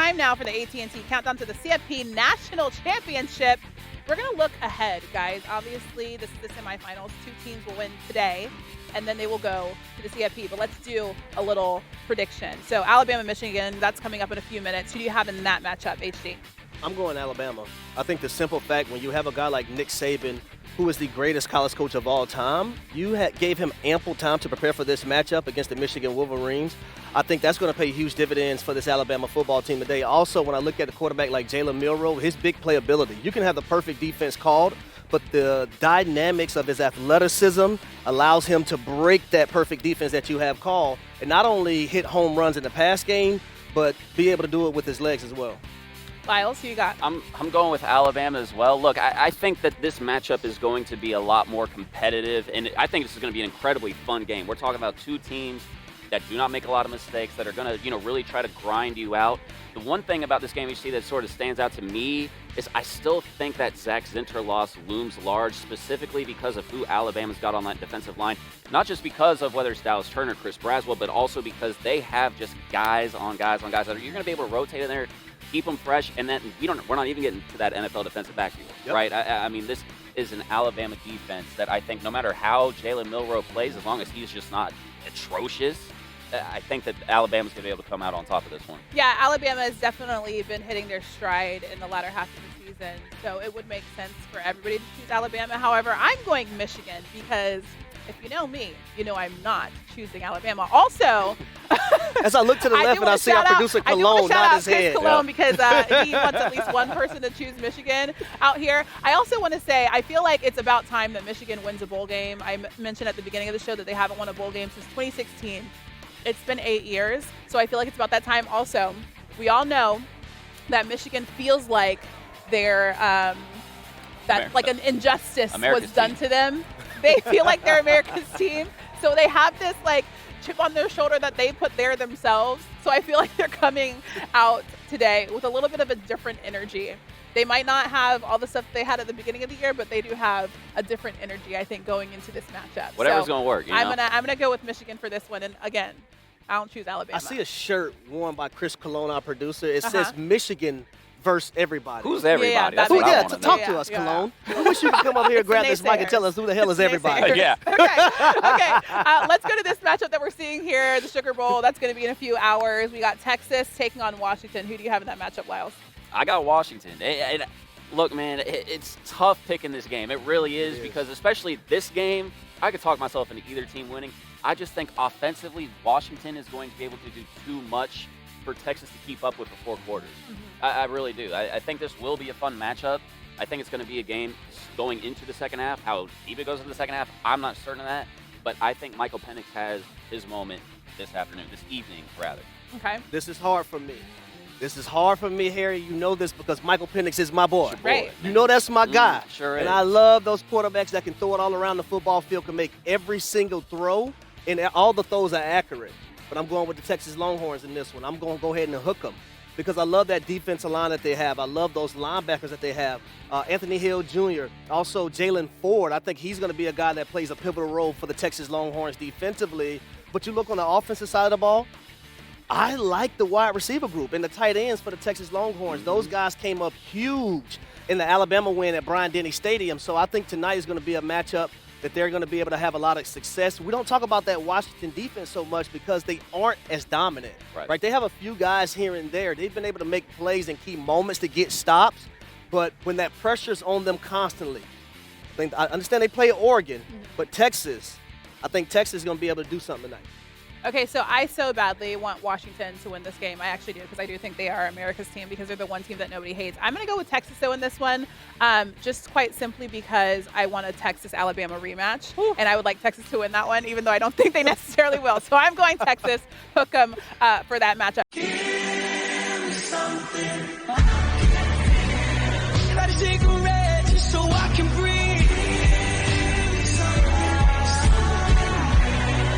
time now for the AT&T Countdown to the CFP National Championship. We're going to look ahead, guys. Obviously, this is the semifinals. 2 teams will win today, and then they will go to the CFP. But let's do a little prediction. So Alabama, Michigan, that's coming up in a few minutes. Who do you have in that matchup, HD? I'm going Alabama. I think the simple fact, when you have a guy like Nick Saban, who is the greatest college coach of all time, you gave him ample time to prepare for this matchup against the Michigan Wolverines. I think that's going to pay huge dividends for this Alabama football team today. Also, when I look at a quarterback like Jalen Milroe, his big playability, you can have the perfect defense called, but the dynamics of his athleticism allows him to break that perfect defense that you have called and not only hit home runs in the pass game, but be able to do it with his legs as well. Lyles, who you got? I'm going with Alabama as well. Look, I think that this matchup is going to be a lot more competitive, and I think this is going to be an incredibly fun game. We're talking about 2 teams that do not make a lot of mistakes, that are going to, really try to grind you out. The one thing about this game, HC, that sort of stands out to me is I still think that Zach Zinter loss looms large, specifically because of who Alabama's got on that defensive line. Not just because of whether it's Dallas Turner, Chris Braswell, but also because they have just guys on guys that you're going to be able to rotate in there, keep them fresh, and then we're not even getting to that NFL defensive backfield, right? I mean, this is an Alabama defense that I think no matter how Jalen Milroe plays, as long as he's just not atrocious, I think that Alabama's going to be able to come out on top of this one. Yeah, Alabama has definitely been hitting their stride in the latter half of the season, so it would make sense for everybody to choose Alabama. However, I'm going Michigan because if you know me, you know I'm not choosing Alabama. Also, as I look to the left and I see our producer Cologne nod his head. Cologne because he wants at least one person to choose Michigan out here. I also want to say I feel like it's about time that Michigan wins a bowl game. I mentioned at the beginning of the show that they haven't won a bowl game since 2016. It's been 8 years, so I feel like it's about that time. Also, we all know that Michigan feels like they're like an injustice was done to them. They feel like they're America's team, so they have this like chip on their shoulder that they put there themselves. So I feel like they're coming out today with a little bit of a different energy. They might not have all the stuff they had at the beginning of the year, but they do have a different energy, I think, going into this matchup. Whatever's going to work. I'm gonna go with Michigan for this one, and again, I don't choose Alabama. I see a shirt worn by Chris Cologne, our producer. It says Michigan versus everybody. Who's everybody? That's what I want to talk to us, Cologne. I wish you could come up here and grab this mic and tell us who the hell is everybody. Yeah. Okay. Let's go to this matchup that we're seeing here, the Sugar Bowl. That's going to be in a few hours. We got Texas taking on Washington. Who do you have in that matchup, Lyles? I got Washington. Look, man, it's tough picking this game. It really is because especially this game, I could talk myself into either team winning. I just think offensively, Washington is going to be able to do too much for Texas to keep up with the 4 quarters. I really do. I think this will be a fun matchup. I think it's going to be a game going into the second half. How deep it goes in the second half, I'm not certain of that. But I think Michael Penix has his moment this evening, rather. Okay. This is hard for me. Harry. You know this because Michael Penix is my boy. Right. You know that's my guy. Sure is. And I love those quarterbacks that can throw it all around the football field, can make every single throw, and all the throws are accurate. But I'm going with the Texas Longhorns in this one. I'm going to go ahead and hook them because I love that defensive line that they have. I love those linebackers that they have. Anthony Hill Jr., also Jalen Ford. I think he's going to be a guy that plays a pivotal role for the Texas Longhorns defensively. But you look on the offensive side of the ball, I like the wide receiver group and the tight ends for the Texas Longhorns. Those guys came up huge in the Alabama win at Bryant-Denny Stadium. So I think tonight is going to be a matchup that they're going to be able to have a lot of success. We don't talk about that Washington defense so much because they aren't as dominant, right? They have a few guys here and there. They've been able to make plays in key moments to get stops, but when that pressure's on them constantly, I understand they play at Oregon, but I think Texas is going to be able to do something tonight. Okay, so I so badly want Washington to win this game. I actually do because I do think they are America's team because they're the one team that nobody hates. I'm going to go with Texas, though, in this one, just quite simply because I want a Texas-Alabama rematch, and I would like Texas to win that one, even though I don't think they necessarily will. So I'm going Texas, hook 'em for that matchup. Give me something. Try to shake 'em